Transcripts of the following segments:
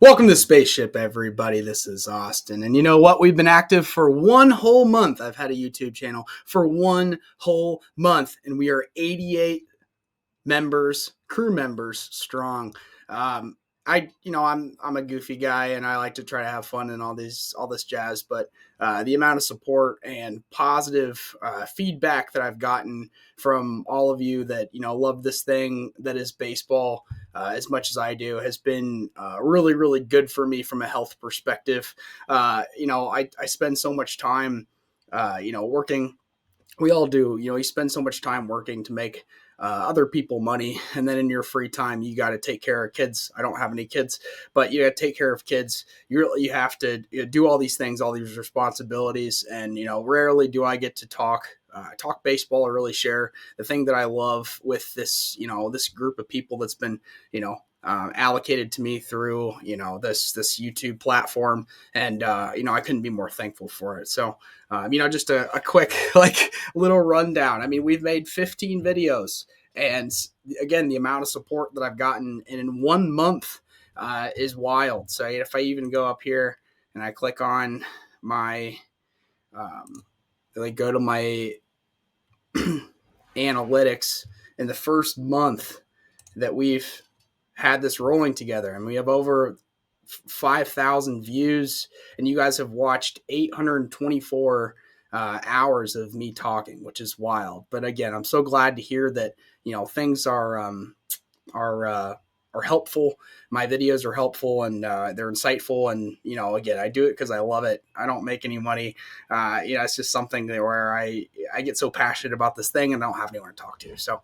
Welcome to Spaceship, everybody. This is Austin. And you know what? We've been active for one whole month. I've had a YouTube channel for one whole month, and we are 88 crew members strong. I'm a goofy guy, and I like to try to have fun and all this jazz. But the amount of support and positive feedback that I've gotten from all of you that love this thing that is baseball as much as I do has been really, really good for me from a health perspective. I spend so much time, working. We all do. You spend so much time working to make other people money, and then in your free time you got to take care of kids. I don't have any kids, but you got to take care of kids. You have to do all these things, all these responsibilities, and rarely do I get to talk baseball or really share the thing that I love with this this group of people that's been allocated to me through this YouTube platform, and I couldn't be more thankful for it. So just a quick little rundown. I mean, we've made 15 videos, and again, the amount of support that I've gotten in 1 month is wild. So if I even go up here and I click on my go to my analytics in the first month that we've had this rolling together, and we have over 5,000 views, and you guys have watched 824 hours of me talking, which is wild. But again, I'm so glad to hear that things are helpful. My videos are helpful, and they're insightful. And again, I do it because I love it. I don't make any money. It's just something where I get so passionate about this thing, and I don't have anyone to talk to. So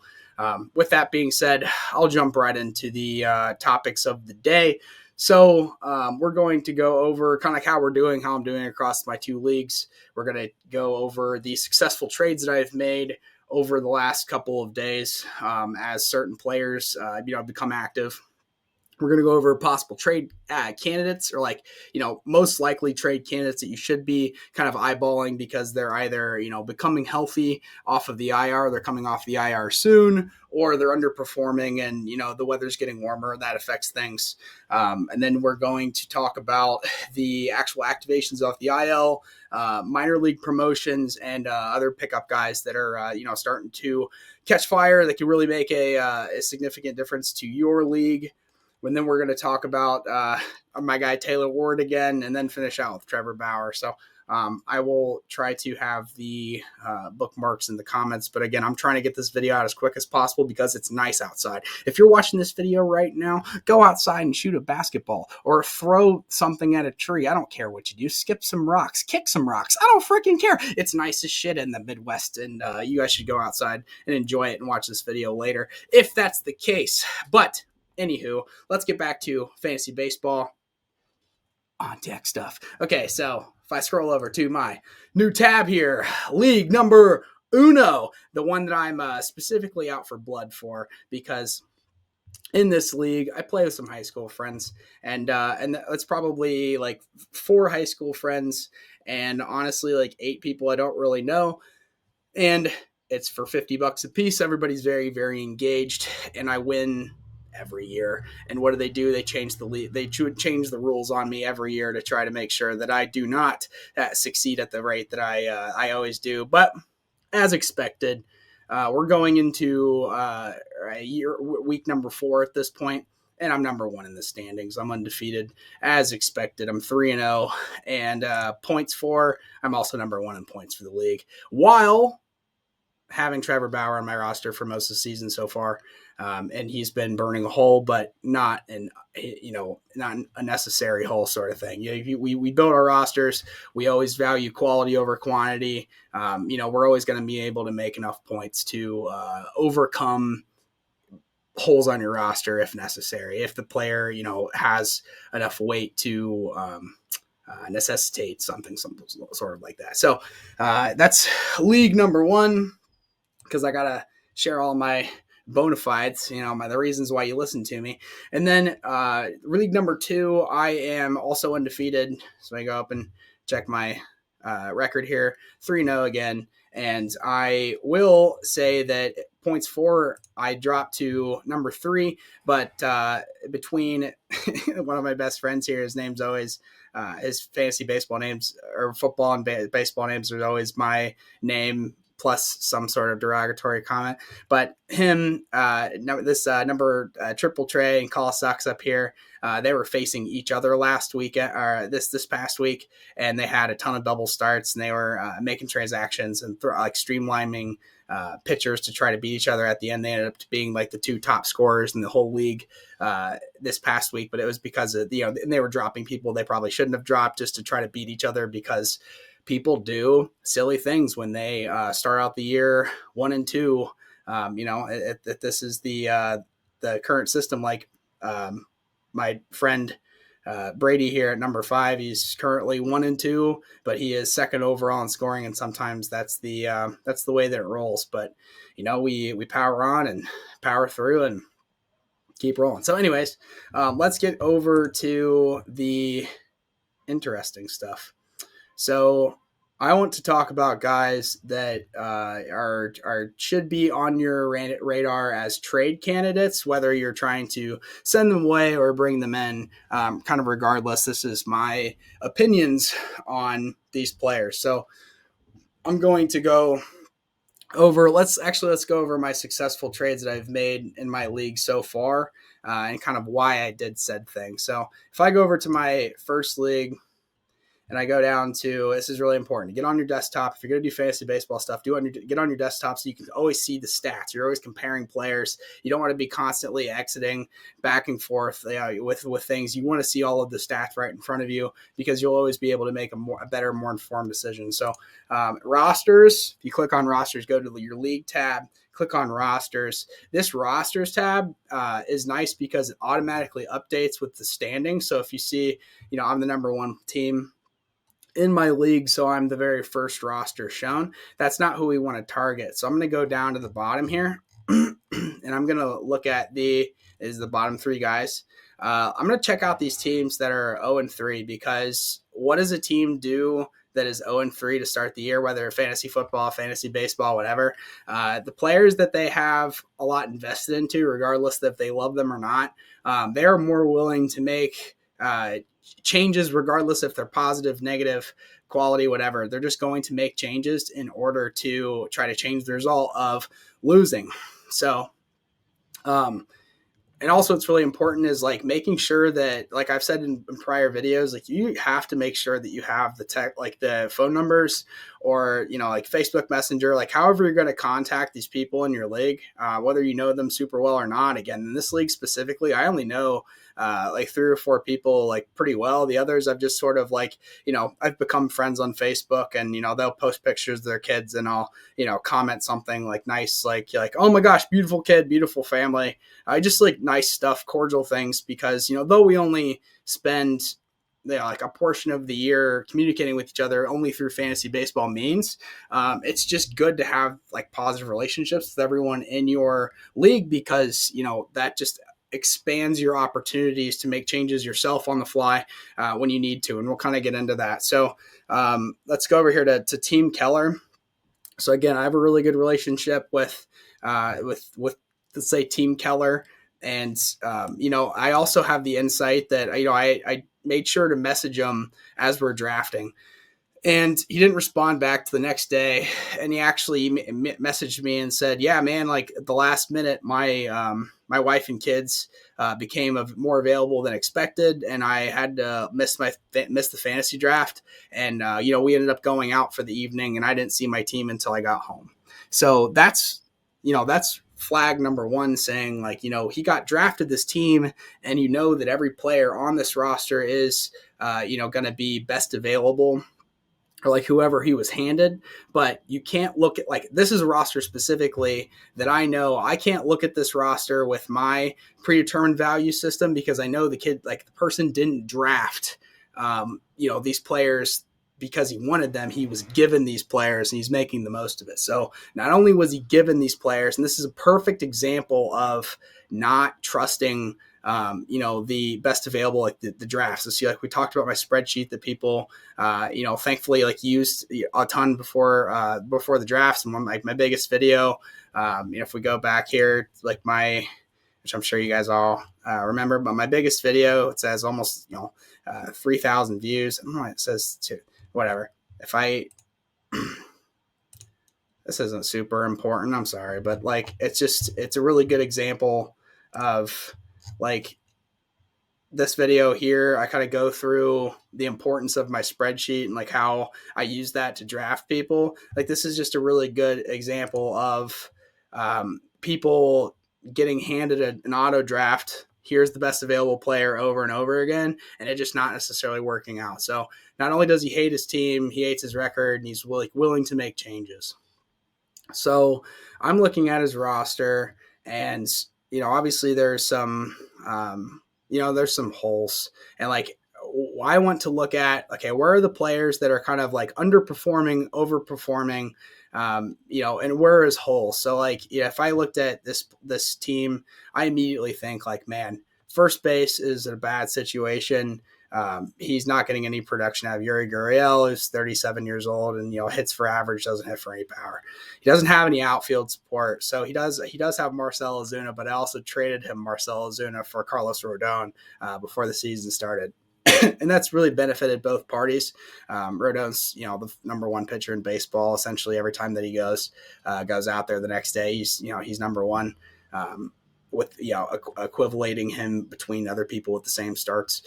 with that being said, I'll jump right into the topics of the day. So we're going to go over kind of how I'm doing across my two leagues. We're going to go over the successful trades that I've made over the last couple of days as certain players become active. We're going to go over possible trade candidates, or most likely trade candidates that you should be kind of eyeballing because they're either, becoming healthy off of the IR, they're coming off the IR soon, or they're underperforming, and, the weather's getting warmer and that affects things. And then we're going to talk about the actual activations off the IL, minor league promotions, and other pickup guys that are, starting to catch fire that can really make a significant difference to your league. And then we're going to talk about my guy Taylor Ward again, and then finish out with Trevor Bauer. So I will try to have the bookmarks in the comments. But again, I'm trying to get this video out as quick as possible because it's nice outside. If you're watching this video right now, go outside and shoot a basketball or throw something at a tree. I don't care what you do. Skip some rocks, kick some rocks. I don't freaking care. It's nice as shit in the Midwest, and you guys should go outside and enjoy it and watch this video later if that's the case. But anywho, let's get back to fantasy baseball on deck stuff. Okay, so if I scroll over to my new tab here, league number uno, the one that I'm specifically out for blood for, because in this league I play with some high school friends, and it's probably like 4 high school friends, and honestly like 8 people I don't really know, and it's for $50 a piece. Everybody's very, very engaged, and I win every year. And what do? They change the rules on me every year to try to make sure that I do not succeed at the rate that I always do. But as expected, we're going into week number 4 at this point, and I'm number 1 in the standings. I'm undefeated as expected. I'm 3-0, and points for, I'm also number 1 in points for the league, while having Trevor Bauer on my roster for most of the season so far. And he's been burning a hole, but not not a necessary hole sort of thing. We build our rosters. We always value quality over quantity. We're always going to be able to make enough points to overcome holes on your roster if necessary. If the player, has enough weight to necessitate something sort of like that. So that's league number 1. Because I gotta share all my bona fides, the reasons why you listen to me. And then league number 2, I am also undefeated. So I go up and check my record here, 3-0 again. And I will say that points for, I dropped to number 3. But between one of my best friends here, his name's always his fantasy baseball names or football and baseball names are always my name plus some sort of derogatory comment. But him, number Triple Trey and Call Sucks up here, they were facing each other last week, or this past week, and they had a ton of double starts, and they were making transactions and streamlining pitchers to try to beat each other. At the end, they ended up being like the 2 top scorers in the whole league this past week. But it was because of and they were dropping people they probably shouldn't have dropped just to try to beat each other, because people do silly things when they start out the year 1-2. This is the current system. Like my friend Brady here at number 5, he's currently 1-2, but he is second overall in scoring, and sometimes that's the way that it rolls. But we power on and power through and keep rolling. So, anyways, let's get over to the interesting stuff. So I want to talk about guys that should be on your radar as trade candidates, whether you're trying to send them away or bring them in. Kind of regardless, this is my opinions on these players. So I'm going to go over. Let's go over my successful trades that I've made in my league so far, and kind of why I did said thing. So if I go over to my first league, and I go down to, this is really important, get on your desktop. If you're going to do fantasy baseball stuff, get on your desktop so you can always see the stats. You're always comparing players. You don't want to be constantly exiting back and forth with things. You want to see all of the stats right in front of you, because you'll always be able to make a better, more informed decision. So rosters, if you click on rosters, go to your league tab, click on rosters. This rosters tab is nice because it automatically updates with the standings. So if you see, I'm the number 1 team in my league, so I'm the very first roster shown. That's not who we want to target. So I'm going to go down to the bottom here, and I'm going to look at the bottom 3 guys. I'm going to check out these teams that are 0-3, because what does a team do that is 0-3 to start the year, whether fantasy football, fantasy baseball, whatever? The players that they have a lot invested into, regardless if they love them or not, they are more willing to make changes, regardless if they're positive, negative, quality, whatever. They're just going to make changes in order to try to change the result of losing. So, and also what's really important is like making sure that, like I've said in prior videos, like you have to make sure that you have the tech, like the phone numbers or, like Facebook Messenger, like however you're going to contact these people in your league, whether you know them super well or not. Again, in this league specifically, I only know like 3 or 4 people like pretty well. The others I've just sort of like, I've become friends on Facebook, and, they'll post pictures of their kids, and I'll, comment something like nice, like, oh my gosh, beautiful kid, beautiful family. I just like nice stuff, cordial things, because, though we only spend like a portion of the year communicating with each other only through fantasy baseball means, it's just good to have like positive relationships with everyone in your league, because, that just expands your opportunities to make changes yourself on the fly when you need to. And we'll kind of get into that. So let's go over here to Team Keller. So again, I have a really good relationship with let's say Team Keller. And, I also have the insight that, I made sure to message him as we're drafting. And he didn't respond back to the next day. And he actually messaged me and said, yeah, man, like at the last minute, my wife and kids became more available than expected. And I had to miss the fantasy draft. And, we ended up going out for the evening, and I didn't see my team until I got home. So that's flag number 1, saying like, he got drafted this team, and that every player on this roster is, going to be best available, or like whoever he was handed. But you can't look at, like, this is a roster specifically that I know I can't look at this roster with my predetermined value system, because I know the person didn't draft, these players because he wanted them. He was given these players, and he's making the most of it. So not only was he given these players, and this is a perfect example of not trusting the best available, like the drafts. So see, like we talked about my spreadsheet that people, thankfully like used a ton before the drafts. And my biggest video, if we go back here, like which I'm sure you guys all remember, but my biggest video, it says almost 3,000 views. I don't know why it says whatever. This isn't super important, I'm sorry, but like it's a really good example of like this video here. I kind of go through the importance of my spreadsheet and like how I use that to draft people. Like this is just a really good example of people getting handed an auto draft. Here's the best available player over and over again, and it just not necessarily working out. So not only does he hate his team, he hates his record, and he's willing to make changes. So I'm looking at his roster, and obviously there's some there's some holes, and like I want to look at, okay, where are the players that are kind of like underperforming, overperforming, and where is holes? So like, if I looked at this team, I immediately think like, man, first base is in a bad situation. He's not getting any production out of Yuri Gurriel, who's 37 years old, and hits for average, doesn't hit for any power. He doesn't have any outfield support, so he does have Marcell Ozuna, but I also traded him Marcell Ozuna for Carlos Rodon before the season started. And that's really benefited both parties. Rodon's, the number one pitcher in baseball. Essentially, every time that he goes out there the next day, he's number one. With equivalating him between other people with the same starts.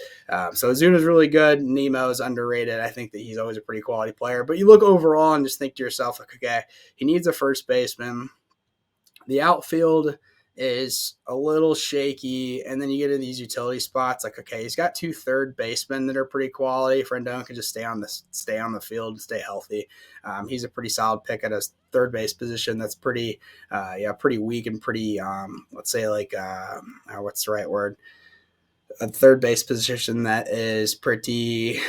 So Ozuna's really good. Nemo is underrated. I think that he's always a pretty quality player. But you look overall and just think to yourself, like, okay, he needs a first baseman. The outfield is a little shaky, and then you get into these utility spots. Like, okay, he's got 2 third basemen that are pretty quality. Rendon can just stay on the field and stay healthy. He's a pretty solid pick at his third base position. That's pretty weak and pretty let's say like what's the right word? A third base position that is pretty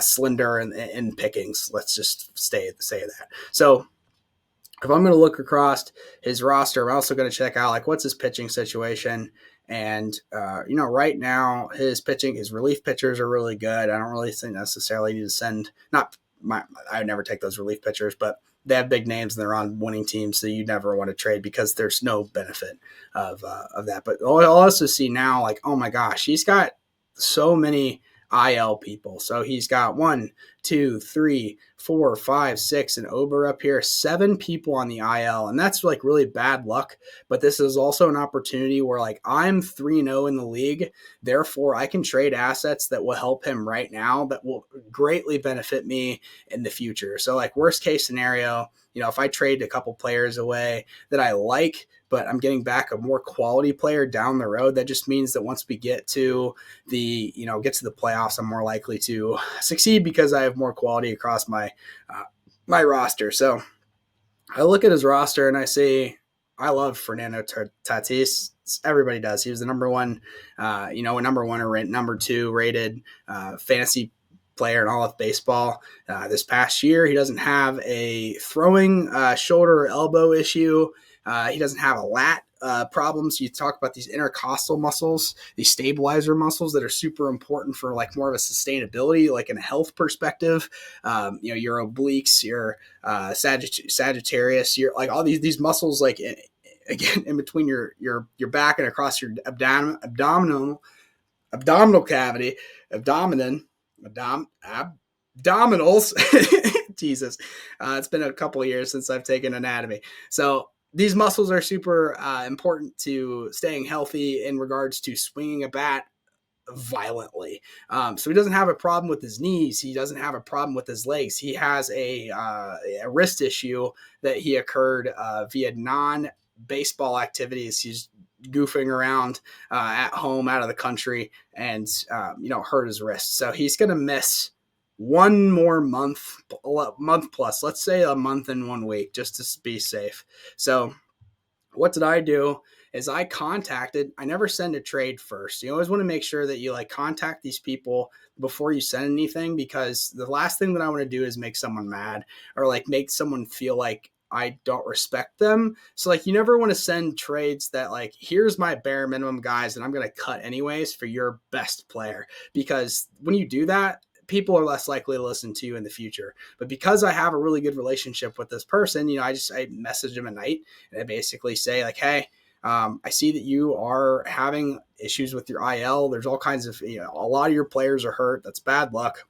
slender in pickings. Let's just say that. So if I'm going to look across his roster, I'm also going to check out like what's his pitching situation. And right now his relief pitchers are really good. I don't really think necessarily need to send. I would never take those relief pitchers, but they have big names and they're on winning teams, so you never want to trade because there's no benefit of that. But I'll also see now, like, oh my gosh, he's got so many IL people. So he's got 1, 2, 3, 4, 5, 6, and Ober up here, 7 people on the IL. And that's like really bad luck. But this is also an opportunity where like I'm 3-0 in the league. Therefore, I can trade assets that will help him right now that will greatly benefit me in the future. So like worst case scenario, if I trade a couple players away that I like, but I'm getting back a more quality player down the road, that just means that once we get to the playoffs, I'm more likely to succeed because I have more quality across my roster. So I look at his roster and I say, I love Fernando Tatis. Everybody does. He was the number one or number 2 rated fantasy player in all of baseball this past year. He doesn't have a throwing shoulder or elbow issue. He doesn't have a lat problems. You talk about these intercostal muscles, these stabilizer muscles that are super important for like more of a sustainability, like in a health perspective. Your obliques, your Sagittarius, your like all these muscles, like again in between your back and across your abdominal cavity, abdominals. Jesus, it's been a couple of years since I've taken anatomy. So these muscles are super important to staying healthy in regards to swinging a bat violently. So he doesn't have a problem with his knees. He doesn't have a problem with his legs. He has a wrist issue that he occurred via non-baseball activities. He's goofing around at home, out of the country, and hurt his wrist. So he's going to miss one more month plus, let's say a month and 1 week, just to be safe. So what did I do is I never send a trade first. You always want to make sure that you like contact these people before you send anything, because the last thing that I want to do is make someone mad or like make someone feel like I don't respect them. So like, you never want to send trades that like, here's my bare minimum guys and I'm going to cut anyways for your best player, because when you do that, people are less likely to listen to you in the future. But because I have a really good relationship with this person, I message him at night and I basically say like, hey, I see that you are having issues with your IL. There's all kinds of, a lot of your players are hurt. That's bad luck.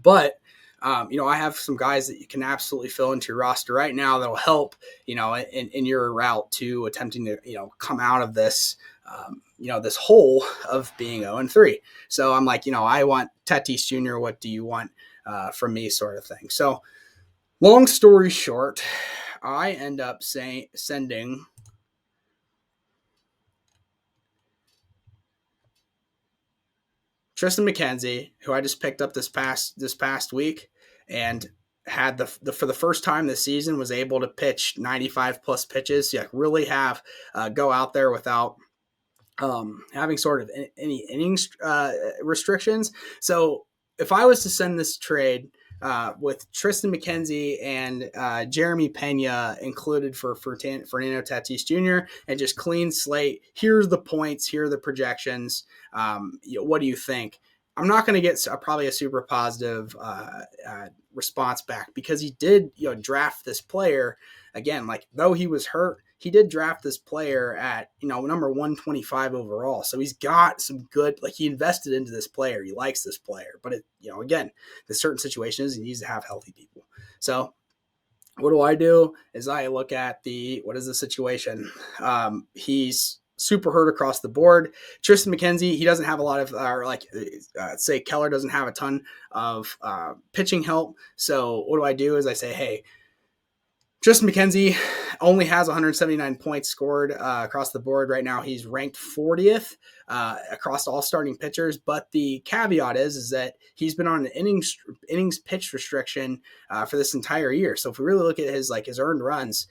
But, I have some guys that you can absolutely fill into your roster right now that'll help, in your route to attempting to, come out of this, this hole of being 0-3. So I'm like, I want Tatis Jr. What do you want from me, sort of thing. So long story short, I end up sending Tristan Mckenzie, who I just picked up this past week, and had the for the first time this season was able to pitch 95 plus pitches. So really have go out there without having sort of any innings restrictions. So if I was to send this trade with Tristan Mckenzie and Jeremy Pena included for Fernando Tatis Jr. and just clean slate, here's the points, here are the projections. What do you think? I'm not going to get probably a super positive response back, because he did draft this player again. Like, though he was hurt, he did draft this player at number 125 overall. So he's got some good, like, he invested into this player. He likes this player, but again, there's certain situations he needs to have healthy people. So what do? Is I look at what is the situation? He's super hurt across the board. Tristan Mckenzie, he doesn't have a lot of, say Keller doesn't have a ton of pitching help. So what do? Is I say, hey, Tristan Mckenzie only has 179 points scored across the board right now. He's ranked 40th across all starting pitchers. But the caveat is that he's been on an innings pitch restriction for this entire year. So if we really look at his earned runs,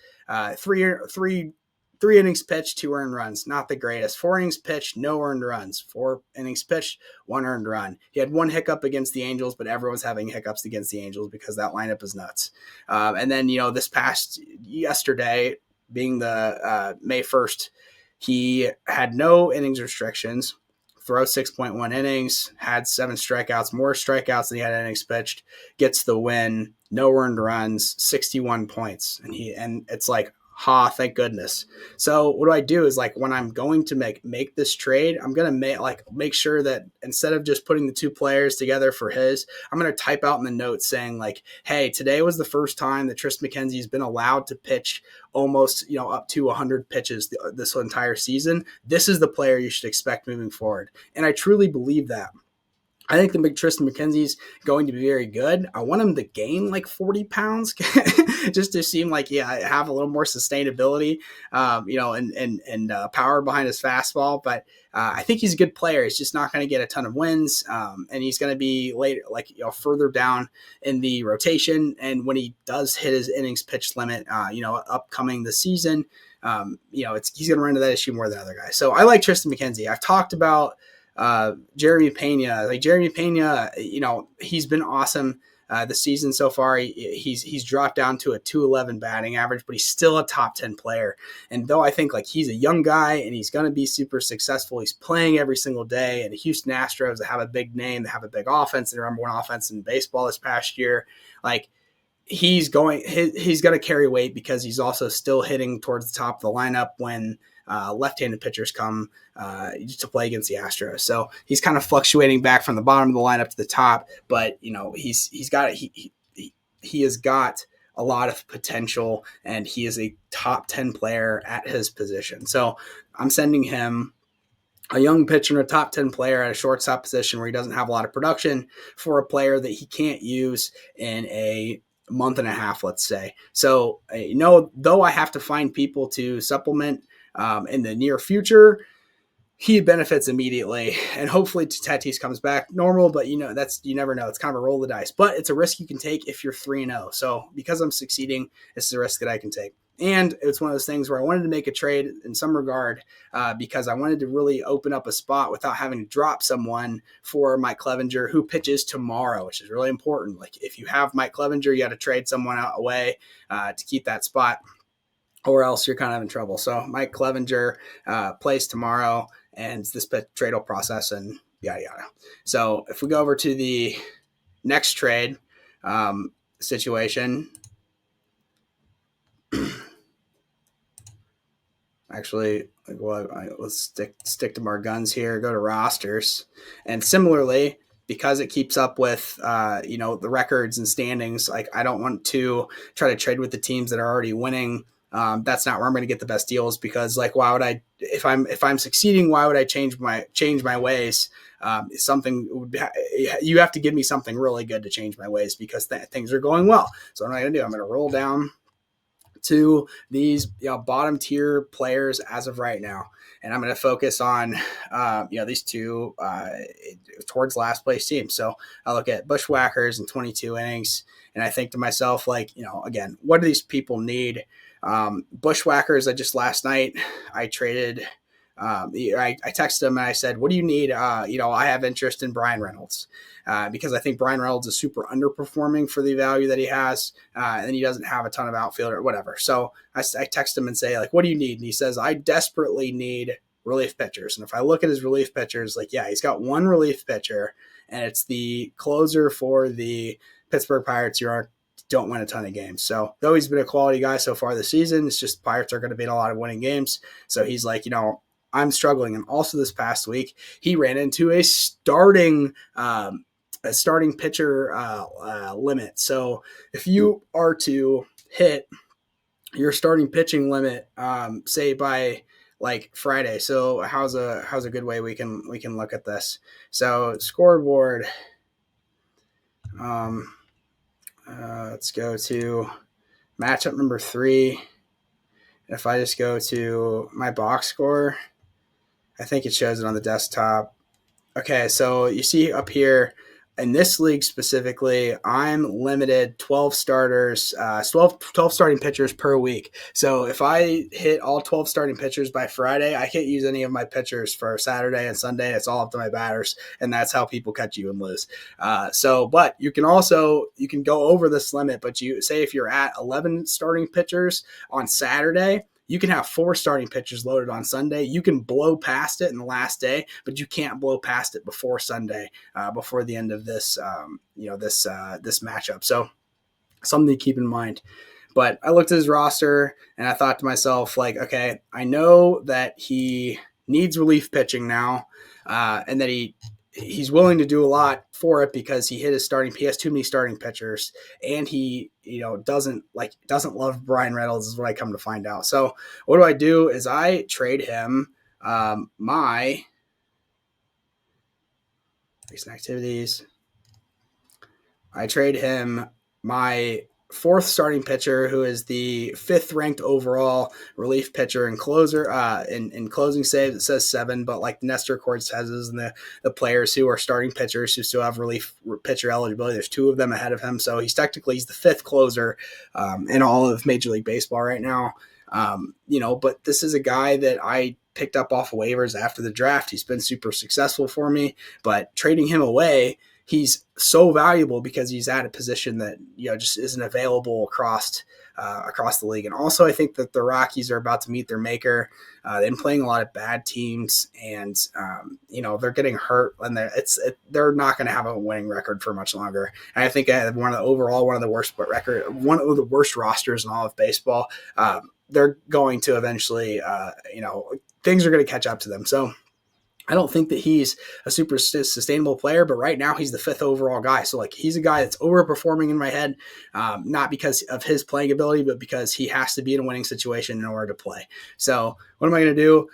three innings pitched, 2 earned runs, not the greatest. 4 innings pitched, no earned runs. 4 innings pitched, 1 earned run. He had 1 hiccup against the Angels, but everyone's having hiccups against the Angels because that lineup is nuts. And then, this past yesterday, being the May 1st, he had no innings restrictions, throw 6.1 innings, had 7 strikeouts, more strikeouts than he had innings pitched, gets the win, no earned runs, 61 points. And it's like, thank goodness. So what do is, like, when I'm going to make this trade, I'm going to make sure that instead of just putting the 2 players together for his, I'm going to type out in the notes saying like, hey, today was the first time that Tristan Mckenzie has been allowed to pitch almost, up to 100 pitches this entire season. This is the player you should expect moving forward. And I truly believe that. I think the Tristan Mckenzie's going to be very good. I want him to gain like 40 pounds just to seem like, have a little more sustainability, and power behind his fastball. But I think he's a good player. He's just not going to get a ton of wins. And he's going to be later, further down in the rotation. And when he does hit his innings pitch limit, upcoming this season, he's going to run into that issue more than other guys. So I like Tristan Mckenzie. I've talked about Jeremy Pena. He's been awesome this season so far. He's dropped down to a 211 batting average, but he's still a top 10 player. And though I think he's a young guy and he's going to be super successful, he's playing every single day. And the Houston Astros, that have a big name, they have a big offense, they're number 1 offense in baseball this past year. He's going to carry weight because he's also still hitting towards the top of the lineup when left-handed pitchers come to play against the Astros. So he's kind of fluctuating back from the bottom of the lineup to the top, but he has got a lot of potential, and he is a top 10 player at his position. So I'm sending him a young pitcher and a top 10 player at a shortstop position where he doesn't have a lot of production for a player that he can't use in a month and a half, let's say. So, though I have to find people to supplement in the near future, he benefits immediately, and hopefully Tatis comes back normal, but you never know. It's kind of a roll of the dice, but it's a risk you can take if you're 3-0. So because I'm succeeding, it's a risk that I can take. And it's one of those things where I wanted to make a trade in some regard because I wanted to really open up a spot without having to drop someone for Mike Clevenger, who pitches tomorrow, which is really important. Like if you have Mike Clevenger, you got to trade someone out away to keep that spot, or else you're kind of in trouble. So Mike Clevenger plays tomorrow, and this trade will process and yada yada. So if we go over to the next trade situation. Actually, let's stick to our guns here. Go to rosters, and similarly, because it keeps up with the records and standings. Like I don't want to try to trade with the teams that are already winning. That's not where I'm going to get the best deals, because like why would I, if I'm succeeding, why would I change my ways? You have to give me something really good to change my ways, because things are going well. So what am I going to do? I'm going to roll down to these bottom tier players as of right now, and I'm going to focus on these two towards last place teams. So I look at Bushwhackers in 22 innings, and I think to myself, like, again, what do these people need? Bushwhackers, last night I traded. I texted him and I said, "What do you need?" I have interest in Brian Reynolds because I think Brian Reynolds is super underperforming for the value that he has, and he doesn't have a ton of outfield or whatever. So I text him and say, like, "What do you need?" And he says, "I desperately need relief pitchers." And if I look at his relief pitchers, like, yeah, he's got one relief pitcher, and it's the closer for the Pittsburgh Pirates. Don't win a ton of games. So though he's been a quality guy so far this season, it's just Pirates are going to be in a lot of winning games. So he's like, I'm struggling. And also this past week, he ran into a starting pitcher limit. So if you are to hit your starting pitching limit, say by like Friday, so how's a good way we can look at this? So scoreboard. Let's go to matchup number 3. If I just go to my box score, I think it shows it on the desktop. Okay, so you see up here, in this league specifically, I'm limited 12 starters, 12 starting pitchers per week. So if I hit all 12 starting pitchers by Friday, I can't use any of my pitchers for Saturday and Sunday. It's all up to my batters, and that's how people catch you and lose. But you can go over this limit, but you say if you're at 11 starting pitchers on Saturday, you can have 4 starting pitchers loaded on Sunday. You can blow past it in the last day, but you can't blow past it before Sunday, before the end of this, this matchup. So something to keep in mind. But I looked at his roster and I thought to myself, like, okay, I know that he needs relief pitching now, and that he's willing to do a lot for it because he has too many starting pitchers, and he doesn't love Brian Reynolds is what I come to find out. So what do I do is I trade him my recent activities. I trade him my 4th starting pitcher, who is the 5th ranked overall relief pitcher and closer. In closing saves, it says 7, but like Nestor Cortez and the players who are starting pitchers who still have relief pitcher eligibility, there's 2 of them ahead of him. So he's the 5th closer in all of Major League Baseball right now. But this is a guy that I picked up off of waivers after the draft. He's been super successful for me, but trading him away, he's so valuable because he's at a position that just isn't available across the league. And also, I think that the Rockies are about to meet their maker. They've been playing a lot of bad teams, and they're getting hurt, and they're not going to have a winning record for much longer. And I think one of the worst rosters in all of baseball. They're going to eventually, things are going to catch up to them. So I don't think that he's a super sustainable player, but right now he's the 5th overall guy. So like he's a guy that's overperforming in my head, not because of his playing ability, but because he has to be in a winning situation in order to play. So what am I going to do?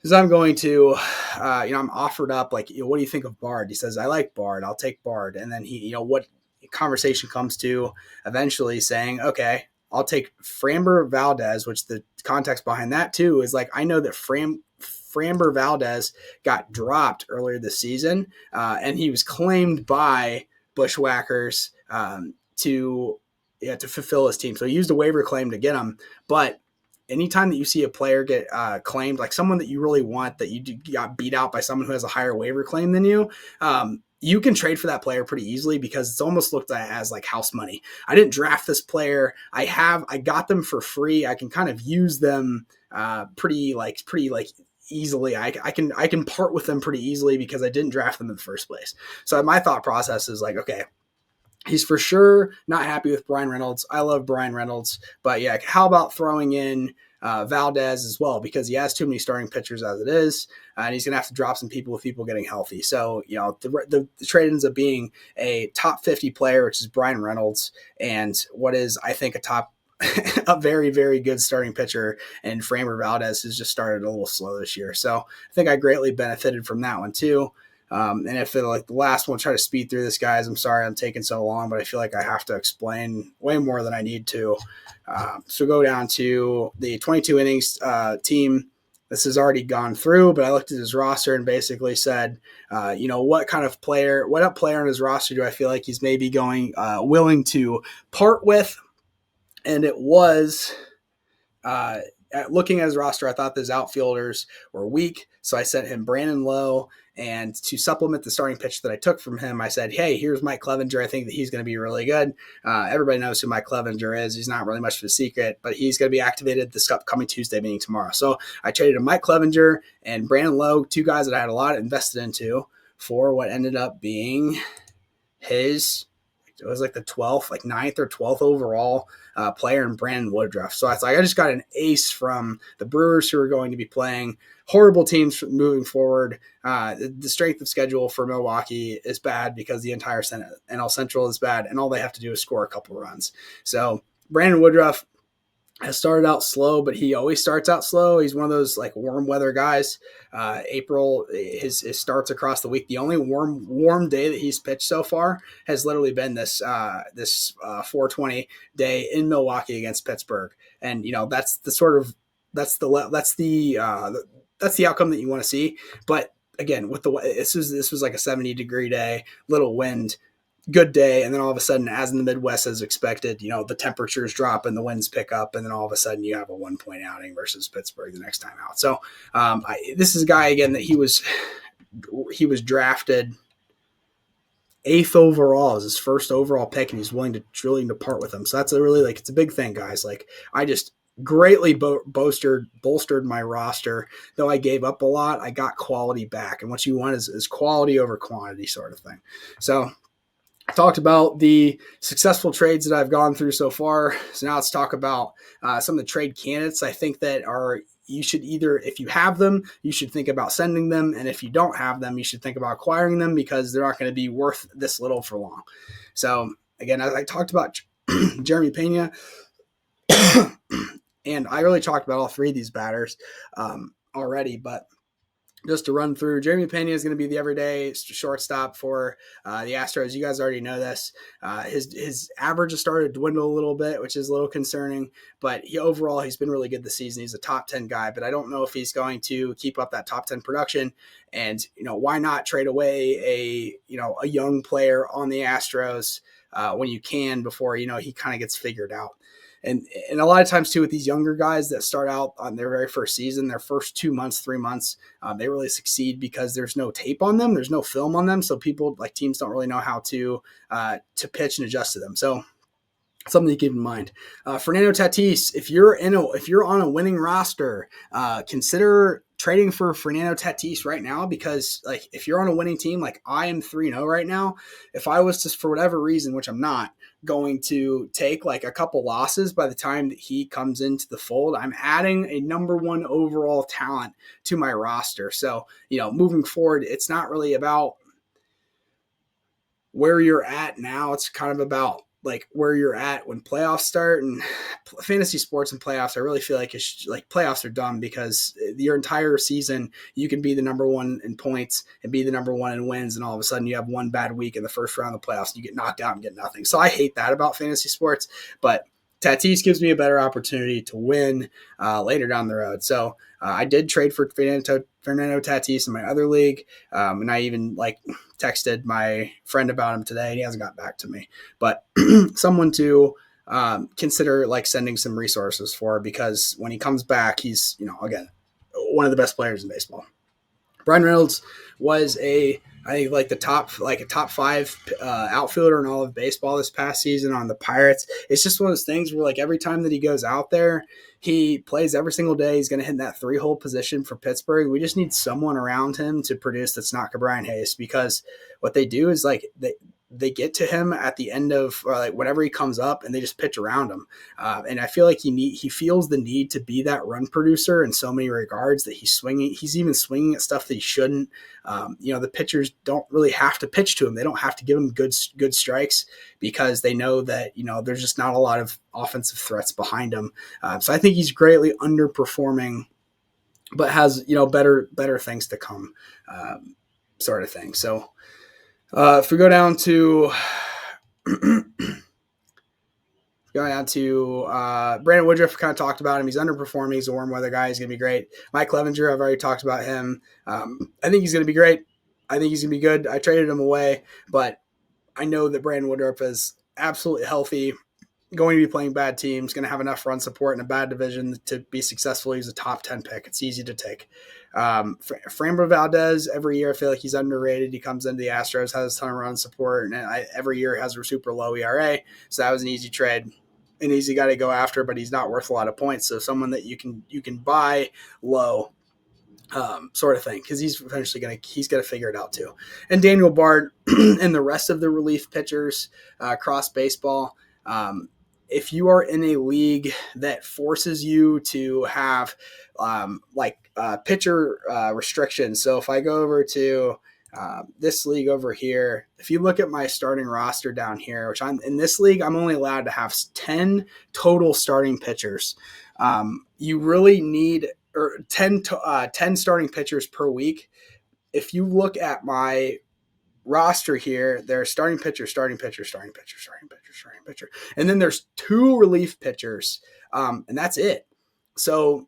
Is I'm going to, I'm offered up, like, what do you think of Bard? He says, I like Bard. I'll take Bard. And then he, what conversation comes to eventually saying, okay, I'll take Framber Valdez, which the context behind that too is like, I know that Framber Valdez got dropped earlier this season, and he was claimed by Bushwhackers to fulfill his team. So he used a waiver claim to get him, but anytime that you see a player get claimed, like someone that you really want that you got beat out by someone who has a higher waiver claim than you, you can trade for that player pretty easily because it's almost looked at as like house money. I didn't draft this player. I got them for free. I can kind of use them pretty easily. I can part with them pretty easily because I didn't draft them in the first place. So my thought process is like, okay, he's for sure not happy with Brian Reynolds. I love Brian Reynolds, but yeah, how about throwing in Valdez as well, because he has too many starting pitchers as it is, and he's going to have to drop some people with people getting healthy. So, the trade ends up being a top 50 player, which is Brian Reynolds, and what is, I think, a very, very good starting pitcher, and Framber Valdez has just started a little slow this year. So I think I greatly benefited from that one too. And if the last one, try to speed through this, guys, I'm sorry I'm taking so long, but I feel like I have to explain way more than I need to. So go down to the 22 innings team. This has already gone through, but I looked at his roster and basically said, what player on his roster do I feel like he's maybe going willing to part with? And it was looking at his roster, I thought his outfielders were weak, so I sent him Brandon Lowe. And to supplement the starting pitch that I took from him, I said, hey, here's Mike Clevenger. I think that he's going to be really good. Everybody knows who Mike Clevenger is. He's not really much of a secret, but he's going to be activated this upcoming Tuesday, meaning tomorrow. So I traded Mike Clevenger and Brandon Lowe, two guys that I had a lot invested into, for what ended up being it was like the 12th, like 9th or 12th overall player in Brandon Woodruff. So it's like I just got an ace from the Brewers, who are going to be playing horrible teams moving forward. The strength of schedule for Milwaukee is bad because the entire NL Central is bad, and all they have to do is score a couple runs. So Brandon Woodruff has started out slow, but he always starts out slow. He's one of those like warm weather guys. April, his starts across the week. The only warm day that he's pitched so far has literally been this 420 day in Milwaukee against Pittsburgh, and that's the outcome that you want to see. But again, this was like a 70-degree day, little wind, good day, and then all of a sudden, as in the Midwest as expected, the temperatures drop and the winds pick up, and then all of a sudden you have a 1-point outing versus Pittsburgh the next time out. So this is a guy again that he was drafted 8th overall as his first overall pick, and he's willing to part with him. So that's it's a big thing, guys. Like, I just greatly bolstered my roster. Though I gave up a lot, I got quality back, and what you want is quality over quantity sort of thing. So I talked about the successful trades that I've gone through so far. So now let's talk about some of the trade candidates I think that you should either, if you have them, you should think about sending them. And if you don't have them, you should think about acquiring them, because they're not going to be worth this little for long. So again, as I talked about Jeremy Pena, and I really talked about all three of these batters already, but just to run through, Jeremy Pena is going to be the everyday shortstop for the Astros. You guys already know this. His average has started to dwindle a little bit, which is a little concerning. But overall, he's been really good this season. He's a top 10 guy, but I don't know if he's going to keep up that top 10 production. And why not trade away a young player on the Astros when you can, before he kind of gets figured out. And a lot of times too, with these younger guys that start out on their very first season, their first 2 months, 3 months, they really succeed because there's no tape on them, there's no film on them, so teams don't really know how to pitch and adjust to them. So something to keep in mind. Fernando Tatis, if you're on a winning roster, consider trading for Fernando Tatis right now, because if you're on a winning team, like I am 3-0 right now, if I was just for whatever reason, which I'm not, going to take a couple losses by the time that he comes into the fold, I'm adding a number 1 overall talent to my roster. So, moving forward, it's not really about where you're at now. It's kind of about where you're at when playoffs start. And fantasy sports and playoffs, I really feel like playoffs are dumb, because your entire season you can be the number 1 in points and be the number 1 in wins, and all of a sudden you have one bad week in the first round of the playoffs and you get knocked out and get nothing. So I hate that about fantasy sports, but Tatis gives me a better opportunity to win later down the road. So I did trade for Fernando Tatis in my other league, and I even texted my friend about him today, and he hasn't got back to me. But someone to consider like sending some resources for, because when he comes back, he's, again, one of the best players in baseball. Brian Reynolds was I think like a top five outfielder in all of baseball this past season on the Pirates. It's just one of those things where like every time that he goes out there, he plays every single day. He's going to hit that 3-hole position for Pittsburgh. We just need someone around him to produce that's not Brian Hayes, because what they do is like they get to him at the end of, or like whenever he comes up, and they just pitch around him. And I feel like he feels the need to be that run producer in so many regards that he's even swinging at stuff that he shouldn't. The pitchers don't really have to pitch to him. They don't have to give him good strikes, because they know that, there's just not a lot of offensive threats behind him. So I think he's greatly underperforming, but has, better things to come, sort of thing. So, if we go down to Brandon Woodruff, kind of talked about him. He's underperforming. He's a warm weather guy. He's going to be great. Mike Clevenger, I've already talked about him. I think he's going to be great. I think he's going to be good. I traded him away, but I know that Brandon Woodruff is absolutely healthy, going to be playing bad teams, going to have enough run support in a bad division to be successful. He's a top 10 pick. It's easy to take. Framber Valdez, every year I feel like he's underrated. He comes into the Astros, has a ton of run support, and every year has a super low ERA. So that was an easy trade, an easy guy to go after, but he's not worth a lot of points. So someone that you can buy low, sort of thing, because he's eventually he's gonna figure it out too. And Daniel Bard and the rest of the relief pitchers across baseball. If you are in a league that forces you to have pitcher restrictions, so if I go over to this league over here, if you look at my starting roster down here, which I'm in this league, I'm only allowed to have 10 total starting pitchers. You really need 10 starting pitchers per week. If you look at my roster here, there's starting pitcher, and then there's 2 relief pitchers, and that's it. So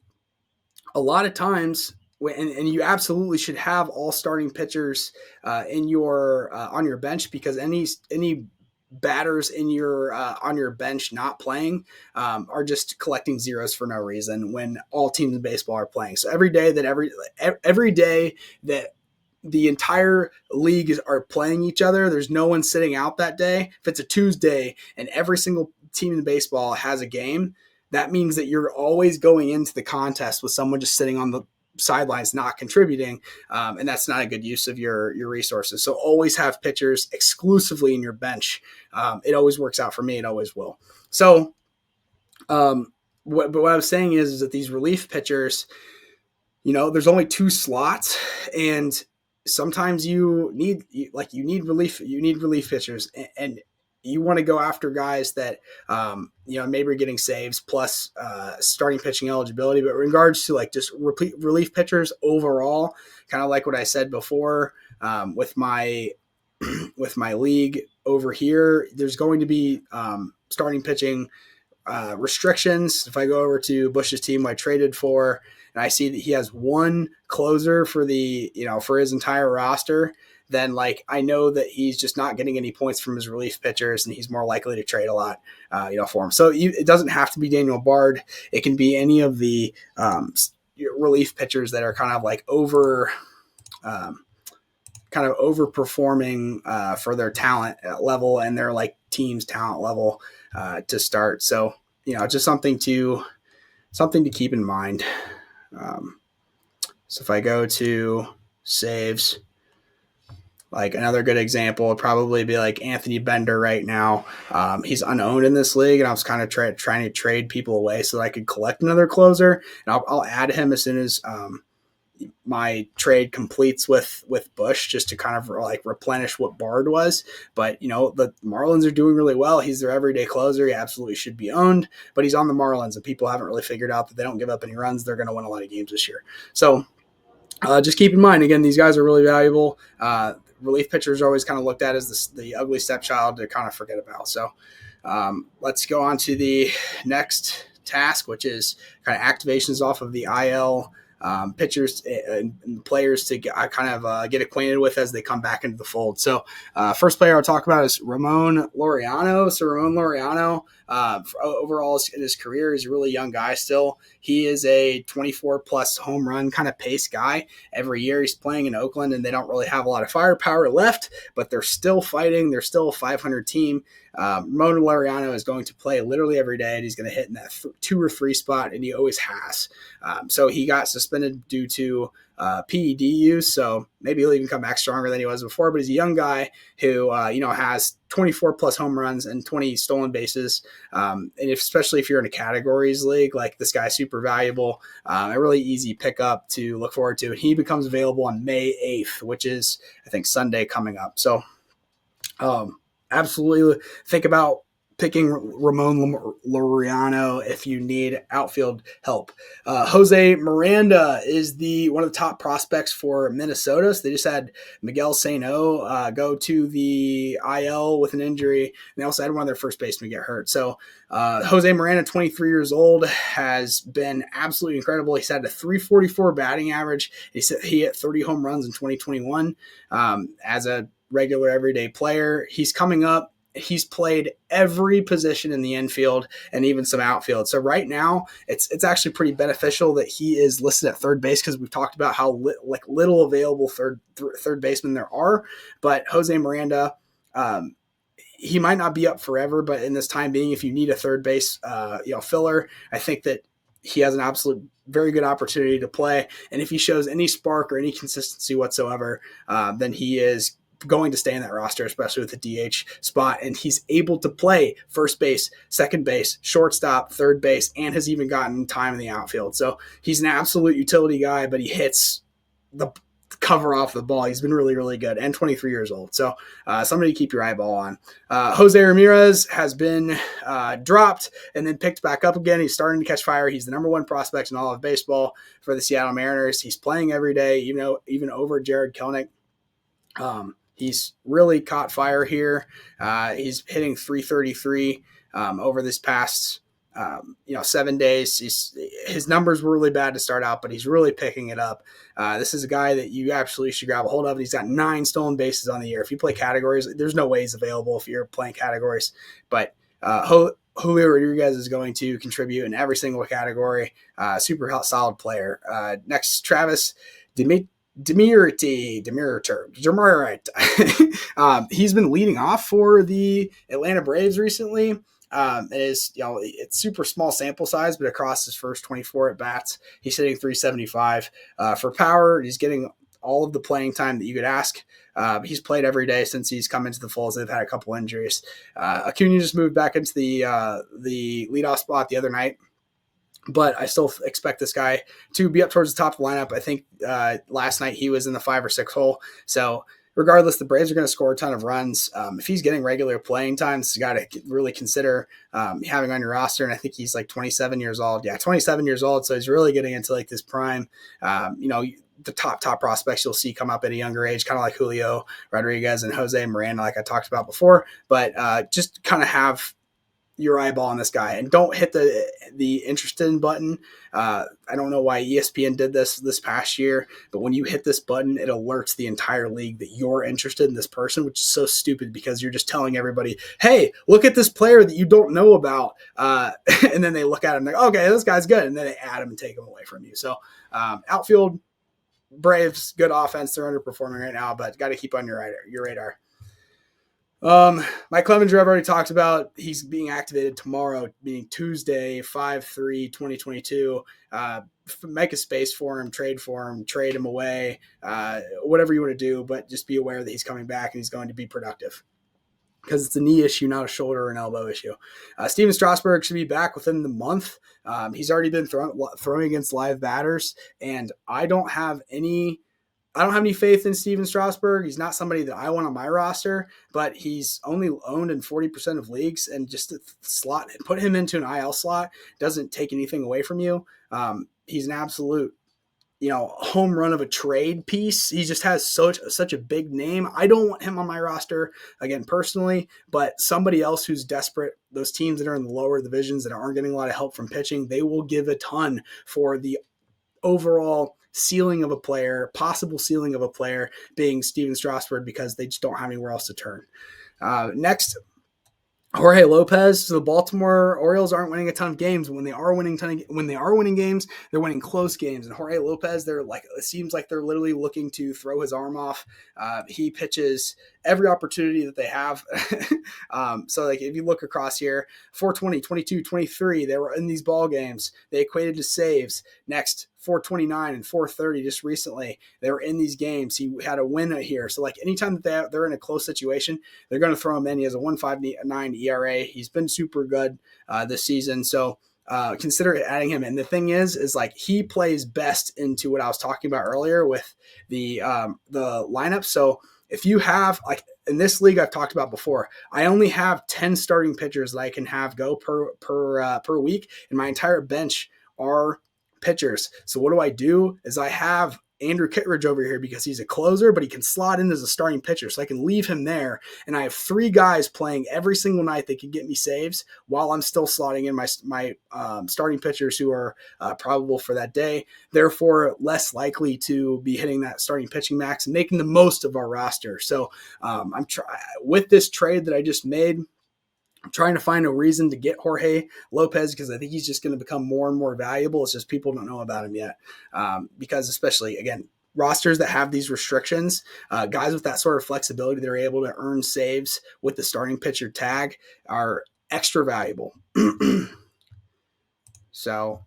a lot of times, and you absolutely should have all starting pitchers in your on your bench, because any batters in your on your bench not playing are just collecting zeros for no reason when all teams in baseball are playing. So every day that the entire league are playing each other, there's no one sitting out that day. If it's a Tuesday and every single team in baseball has a game, that means that you're always going into the contest with someone just sitting on the sidelines not contributing, and that's not a good use of your resources. So always have pitchers exclusively in your bench. It always works out for me. It always will. So what I was saying is that these relief pitchers, there's only 2 slots, and sometimes you need relief pitchers, and you want to go after guys that maybe are getting saves plus starting pitching eligibility. But in regards to like just relief pitchers overall, kind of like what I said before, with my league over here, there's going to be starting pitching restrictions. If I go over to Bush's team I traded for, and I see that he has 1 closer for for his entire roster, then like I know that he's just not getting any points from his relief pitchers, and he's more likely to trade a lot, for him. So it doesn't have to be Daniel Bard. It can be any of the relief pitchers that are kind of like overperforming for their talent level and their like team's talent level to start. So just something to keep in mind. So if I go to saves, like another good example would probably be like Anthony Bender right now. He's unowned in this league, and I was kind of trying to trade people away so that I could collect another closer, and I'll add him as soon as my trade completes with Bush, just to kind of like replenish what Bard was. But the Marlins are doing really well. He's their everyday closer. He absolutely should be owned, but he's on the Marlins, and people haven't really figured out that they don't give up any runs. They're going to win a lot of games this year. So just keep in mind, again, these guys are really valuable. Relief pitchers are always kind of looked at as the ugly stepchild to kind of forget about. So let's go on to the next task, which is kind of activations off of the IL pitchers and players to get acquainted with as they come back into the fold. So first player I'll talk about is Ramon Loriano. So Ramon Loriano, overall in his career, he's a really young guy still. He is a 24 plus home run kind of pace guy. Every year he's playing in Oakland, and they don't really have a lot of firepower left, but they're still fighting. They're still a 500 team. Ramon Loriano is going to play literally every day, and he's going to hit in that 2 or 3 spot, and he always has. So he got suspended due to PED use, so maybe he'll even come back stronger than he was before. But he's a young guy who has 24 plus home runs and 20 stolen bases. And especially if you're in a categories league, like this guy's super valuable. A really easy pickup to look forward to. He becomes available on May 8th, which is I think Sunday coming up. So absolutely think about picking Ramon Loriano if you need outfield help. Jose Miranda is one of the top prospects for Minnesota. So they just had Miguel Sano go to the IL with an injury. And they also had one of their first basemen get hurt. So Jose Miranda, 23 years old, has been absolutely incredible. He's had a 344 batting average. He hit 30 home runs in 2021 as a regular everyday player. He's coming up. He's played every position in the infield and even some outfield. So right now, it's actually pretty beneficial that he is listed at third base because we've talked about how little available third baseman there are. But Jose Miranda, he might not be up forever, but in this time being, if you need a third base filler, I think that he has an absolute very good opportunity to play. And if he shows any spark or any consistency whatsoever, then he is going to stay in that roster, especially with the DH spot. And he's able to play first base, second base, shortstop, third base, and has even gotten time in the outfield. So he's an absolute utility guy, but he hits the cover off the ball. He's been really, really good, and 23 years old. So somebody to keep your eyeball on. Jose Ramirez has been dropped and then picked back up again. He's starting to catch fire. He's the number 1 prospect in all of baseball for the Seattle Mariners. He's playing every day, even over Jared Kelenic. He's really caught fire here. He's hitting 333 over this past 7 days. His numbers were really bad to start out, but he's really picking it up. This is a guy that you absolutely should grab a hold of. He's got 9 stolen bases on the year. If you play categories, there's no way he's available if you're playing categories. But Julio Rodriguez is going to contribute in every single category. Super solid player. Next, Travis Demirter. He's been leading off for the Atlanta Braves recently. It's super small sample size, but across his first 24 at bats, he's hitting 375 for power. He's getting all of the playing time that you could ask. He's played every day since he's come into the fold. They've had a couple injuries. Acuna just moved back into the leadoff spot the other night. But I still expect this guy to be up towards the top of the lineup. I think last night he was in the 5 or 6 hole. So regardless, the Braves are going to score a ton of runs. If he's getting regular playing time, this is a guy to really consider having on your roster. And I think he's like 27 years old. Yeah, 27 years old. So he's really getting into like this prime, the top prospects you'll see come up at a younger age, kind of like Julio Rodriguez and Jose Miranda, like I talked about before. But just kind of have your eyeball on this guy and don't hit the interested in button. I don't know why ESPN did this past year, but when you hit this button, it alerts the entire league that you're interested in this person, which is so stupid because you're just telling everybody, hey, look at this player that you don't know about. And then they look at him like, okay, this guy's good. And then they add him and take him away from you. So outfield, Braves, good offense. They're underperforming right now, but got to keep on your radar. Mike Clevenger, I've already talked about. He's being activated tomorrow, meaning Tuesday, 5/3/2022. Make a space for him, trade him away, whatever you want to do, but just be aware that he's coming back and he's going to be productive because it's a knee issue, not a shoulder or an elbow issue. Steven Strasburg should be back within the month. He's already been throwing against live batters, and I don't have any faith in Steven Strasburg. He's not somebody that I want on my roster, but he's only owned in 40% of leagues, and just to put him into an IL slot doesn't take anything away from you. He's an absolute, home run of a trade piece. He just has such a big name. I don't want him on my roster, again, personally, but somebody else who's desperate, those teams that are in the lower divisions that aren't getting a lot of help from pitching, they will give a ton for the overall ceiling of a player, possible ceiling of a player being Steven Strasburg, because they just don't have anywhere else to turn. Next, Jorge Lopez. So the Baltimore Orioles aren't winning a ton of games. When they are winning games, they're winning close games. And Jorge Lopez, it seems like they're literally looking to throw his arm off. He pitches every opportunity that they have. So like if you look across here, 420, 22, 23, they were in these ball games. They equated to saves. Next, 429 and 430 just recently. They were in these games. He had a win here. So like anytime that they're in a close situation, they're going to throw him in. He has a 1.59 ERA. He's been super good this season. So consider adding him. And the thing is like he plays best into what I was talking about earlier with the lineup. So if you have like in this league I've talked about before, I only have 10 starting pitchers that I can have go per week, and my entire bench are pitchers. So what I do is I have Andrew Kittredge over here because he's a closer, but he can slot in as a starting pitcher. So I can leave him there. And I have 3 guys playing every single night that can get me saves while I'm still slotting in my starting pitchers who are probable for that day. Therefore, less likely to be hitting that starting pitching max and making the most of our roster. So with this trade that I just made, I'm trying to find a reason to get Jorge Lopez because I think he's just going to become more and more valuable. It's just people don't know about him yet because especially, again, rosters that have these restrictions, guys with that sort of flexibility, they're able to earn saves with the starting pitcher tag are extra valuable. So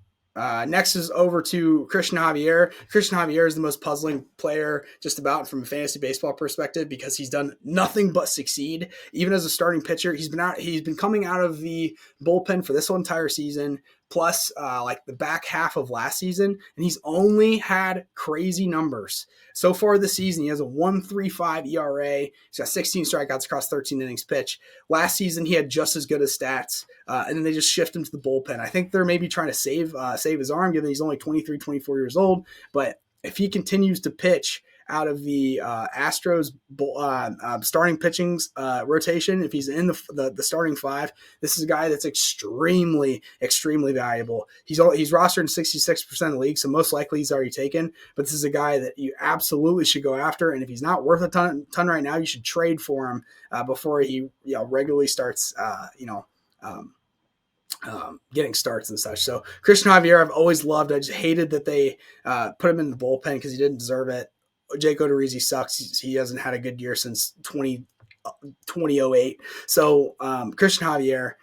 next is over to Christian Javier. Christian Javier is the most puzzling player just about from a fantasy baseball perspective because he's done nothing but succeed. Even as a starting pitcher, he's been coming out of the bullpen for this whole entire season, plus like the back half of last season, and he's only had crazy numbers. So far this season, he has a 1.35 ERA. He's got 16 strikeouts across 13 innings pitched. Last season, he had just as good as stats, and then they just shift him to the bullpen. I think they're maybe trying to save his arm, given he's only 23, 24 years old. But if he continues to pitch out of the Astros starting pitching rotation, if he's in the starting 5, this is a guy that's extremely, extremely valuable. He's rostered in 66% of the league, so most likely he's already taken. But this is a guy that you absolutely should go after. And if he's not worth a ton right now, you should trade for him before he regularly starts getting starts and such. So Christian Javier, I've always loved. I just hated that they put him in the bullpen because he didn't deserve it. Jake Odorizzi sucks. He hasn't had a good year since 2008. So Christian Javier,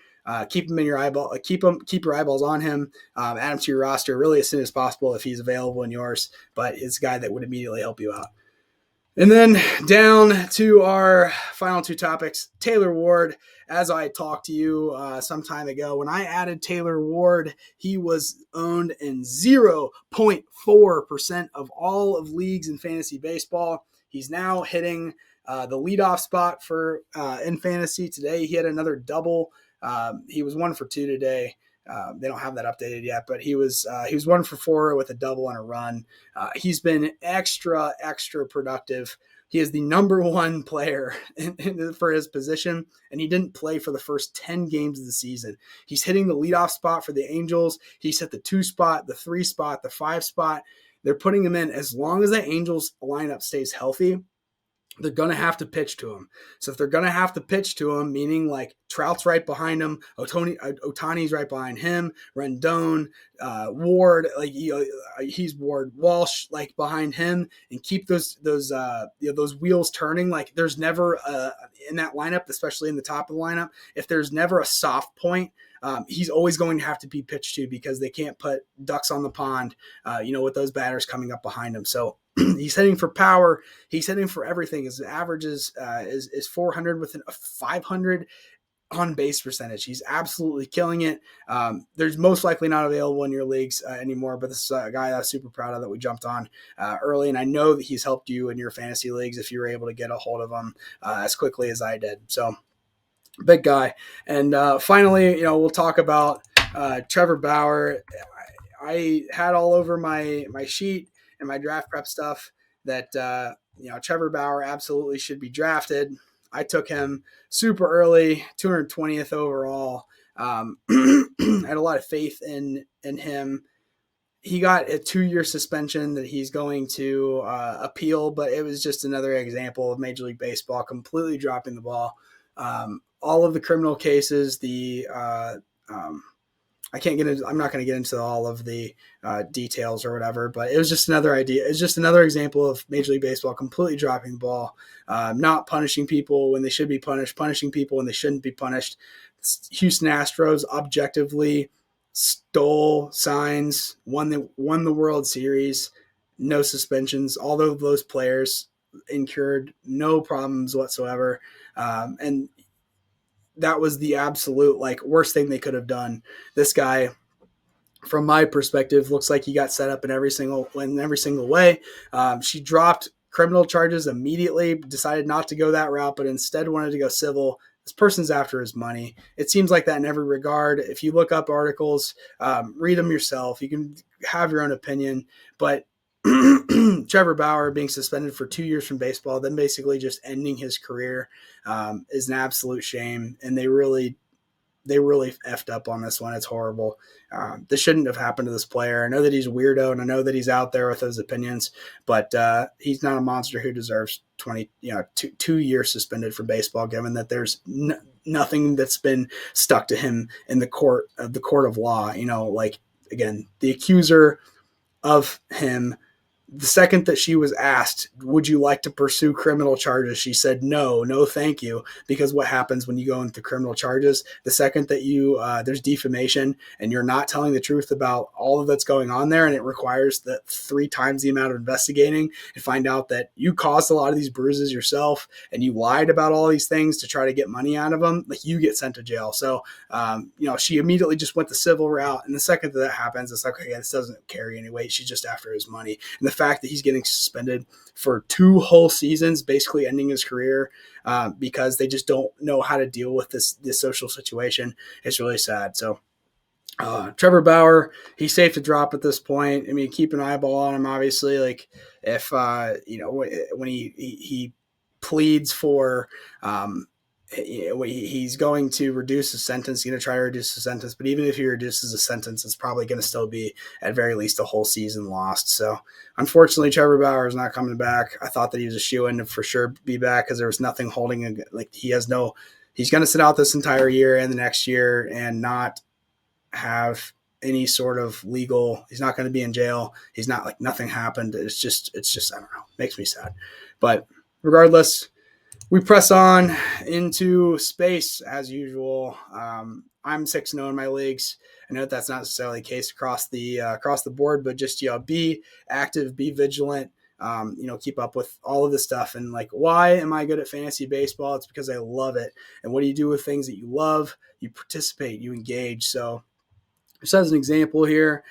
keep him in your eyeball. Keep your eyeballs on him. Add him to your roster really as soon as possible if he's available in yours. But it's a guy that would immediately help you out. And then down to our final 2 topics, Taylor Ward. As I talked to you some time ago, when I added Taylor Ward, he was owned in 0.4% of all of leagues in fantasy baseball. He's now hitting the leadoff spot for in fantasy. Today he had another double. He was 1 for 2 today. They don't have that updated yet, but he was 1 for 4 with a double and a run. He's been extra productive. He is the number 1 player for his position, and he didn't play for the first 10 games of the season. He's hitting the leadoff spot for the Angels. He's hit the 2 spot, the 3 spot, the 5 spot. They're putting him in as long as the Angels lineup stays healthy. They're going to have to pitch to him. So if they're going to have to pitch to him, meaning like Trout's right behind him, Ohtani's right behind him, Rendon, Ward, like he's Ward, Walsh like behind him, and keep those wheels turning. Like there's never in that lineup, especially in the top of the lineup, if there's never a soft point, he's always going to have to be pitched to because they can't put ducks on the pond, with those batters coming up behind him. So he's hitting for power. He's hitting for everything. His average is 400 with a 500 on base percentage. He's absolutely killing it. There's most likely not available in your leagues anymore, but this is a guy that I was super proud of that we jumped on early. And I know that he's helped you in your fantasy leagues if you were able to get a hold of him as quickly as I did. So big guy. And finally, we'll talk about Trevor Bauer. I had all over my sheet and my draft prep stuff that, Trevor Bauer absolutely should be drafted. I took him super early, 220th overall. I had a lot of faith in him. he got a 2-year suspension that he's going to appeal, but it was just another example of Major League Baseball completely dropping the ball. All of the criminal cases, I can't get into, I'm not going to get into all of the details or whatever, but it was just another idea. It's just another example of Major League Baseball completely dropping the ball, not punishing people when they should be punished, punishing people when they shouldn't be punished. Houston Astros objectively stole signs, won the World Series, no suspensions. All of those players incurred no problems whatsoever, and that was the absolute worst thing they could have done. This guy, from my perspective, looks like he got set up in every single way. She dropped criminal charges immediately, decided not to go that route, but instead wanted to go civil. This person's after his money. It seems like that in every regard. If you look up articles, read them yourself. You can have your own opinion, but Trevor Bauer being suspended for 2 years from baseball, then basically just ending his career, is an absolute shame. And they really effed up on this one. It's horrible. This shouldn't have happened to this player. I know that he's a weirdo, and I know that he's out there with those opinions, but he's not a monster who deserves 2 years suspended from baseball, given that there's nothing that's been stuck to him in the court of law. Again, the accuser of him, the second that she was asked, would you like to pursue criminal charges? She said, no, thank you. Because what happens when you go into criminal charges, the second that there's defamation and you're not telling the truth about all of that's going on there, and it requires that 3 times the amount of investigating and find out that you caused a lot of these bruises yourself and you lied about all these things to try to get money out of them, you get sent to jail. So, she immediately just went the civil route. And the second that happens, it's like, okay, this doesn't carry any weight. She's just after his money. And the fact that he's getting suspended for 2 whole seasons, basically ending his career, because they just don't know how to deal with this social situation, it's really sad. So Trevor Bauer, he's safe to drop at this point. I mean, keep an eyeball on him, obviously. If when he pleads for he's going to reduce his sentence. He's going to try to reduce the sentence, but even if he reduces the sentence, it's probably going to still be at very least a whole season lost. So unfortunately, Trevor Bauer is not coming back. I thought that he was a shoo-in to for sure be back, because there was nothing holding him. He's going to sit out this entire year and the next year and not have any sort of legal, he's not going to be in jail. He's not, nothing happened. It's just, I don't know, makes me sad. But regardless, we press on into space as usual. I'm 6-0 in my leagues. I know that that's not necessarily the case across the board, but just be active, be vigilant. Keep up with all of this stuff. And why am I good at fantasy baseball? It's because I love it. And what do you do with things that you love? You participate, you engage. So just as an example here,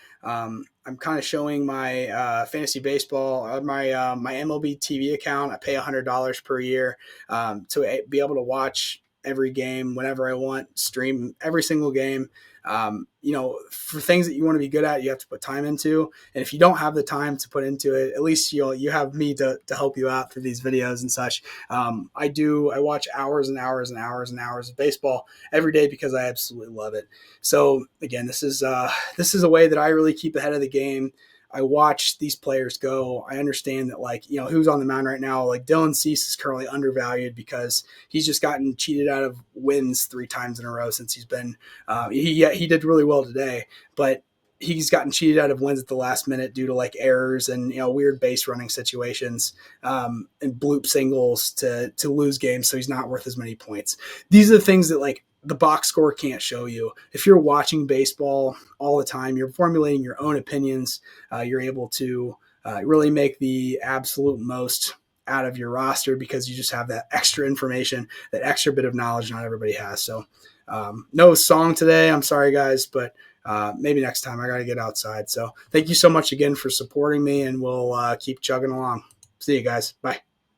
I'm kind of showing my fantasy baseball, my MLB TV account. I pay $100 per year to be able to watch every game whenever I want, stream every single game. For things that you want to be good at, you have to put time into. And if you don't have the time to put into it, at least you have me to help you out through these videos and such. I watch hours and hours and hours and hours of baseball every day because I absolutely love it. So again, this is a way that I really keep ahead of the game. I watch these players go. I understand that who's on the mound right now, Dylan Cease is currently undervalued because he's just gotten cheated out of wins 3 times in a row since he's been, he did really well today, but he's gotten cheated out of wins at the last minute due to errors and, weird base running situations, and bloop singles to lose games. So he's not worth as many points. These are the things that the box score can't show you. If you're watching baseball all the time, you're formulating your own opinions. You're able to really make the absolute most out of your roster because you just have that extra information, that extra bit of knowledge not everybody has. So no song today. I'm sorry, guys, but maybe next time. I got to get outside. So thank you so much again for supporting me, and we'll keep chugging along. See you guys. Bye.